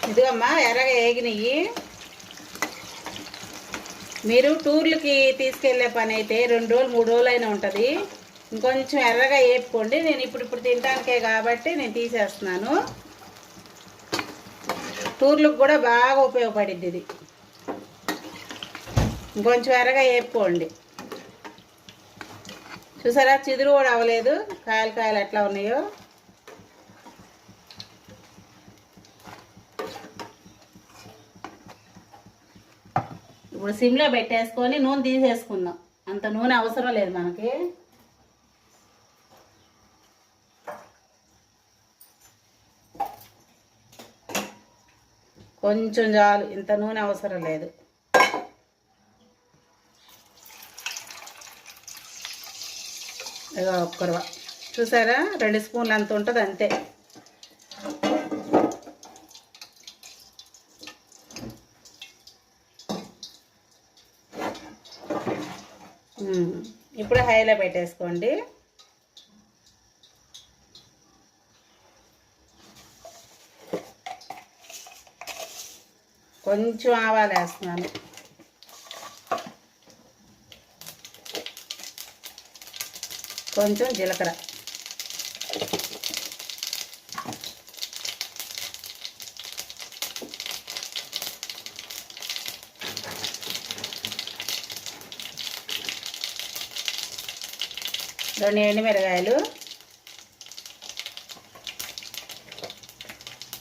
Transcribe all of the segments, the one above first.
ఇదిగమ్మా ఎర్రగా వేగినవి. మీరు టూర్లకి తీసుకెళ్లే పని అయితే 2 రోజులు 3 రోజులు అయినా ఉంటుంది. ఇంకొంచెం ఎర్రగా వేపుకోండి. నేను ఇప్పుడు తినడానికే కాబట్టి నేను తీసేస్తున్నాను. టూర్లకు కూడా బాగా ఉపయోగపడిద్ది ఇది. ఇంకొంచెం ఎర్రగా వేపుకోండి. చూసారా, చిదురు కూడా అవ్వలేదు. కాయలు ఎట్లా ఉన్నాయో. ఇప్పుడు సిమ్లో పెట్టేసుకొని నూనె తీసేసుకుందాం. అంత నూనె అవసరం లేదు మనకి. కొంచెం చాలు, ఇంత నూనె అవసరం లేదు. ఇక ఒక్కరు చూసారా, 2 స్పూన్లు అంత ఉంటుంది అంతే. ఇప్పుడు హైలో పెట్టేసుకోండి. కొంచెం ఆవాలు వేస్తున్నాను. కొంచెం జీలకర్ర. రెండు ఎండుమిరగాయలు.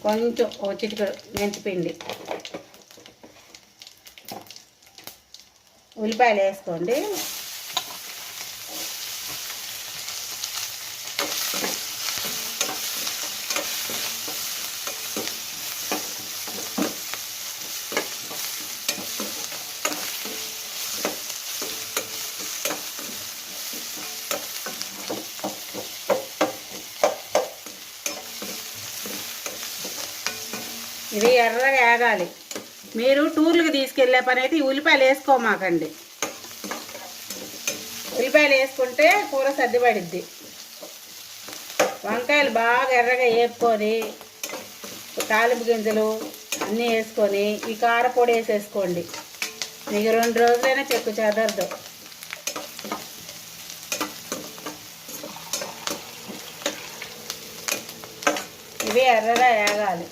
కొంచెం ఓ చిటికెడు మెంతిపిండి. ఉల్లిపాయలు వేసుకోండి. ఇది ఎర్రగా వేగాలి. మీరు టూర్లకు తీసుకెళ్లే పని అయితే ఈ ఉల్లిపాయలు వేసుకోమాకండి. ఉల్లిపాయలు వేసుకుంటే కూర సర్దిపడిద్ది. వంకాయలు బాగా ఎర్రగా వేపుకొని తాలింపు గింజలు అన్నీ వేసుకొని ఈ కారపొడి వేసేసుకోండి. మీకు 2 రోజులైనా చెక్కు చెదరదు. ఇవి ఎర్రగా వేగాలి.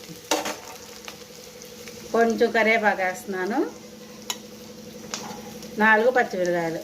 కొంచెం కరివేపాకు వేస్తున్నాను. 4 పచ్చిమిరకాయలు.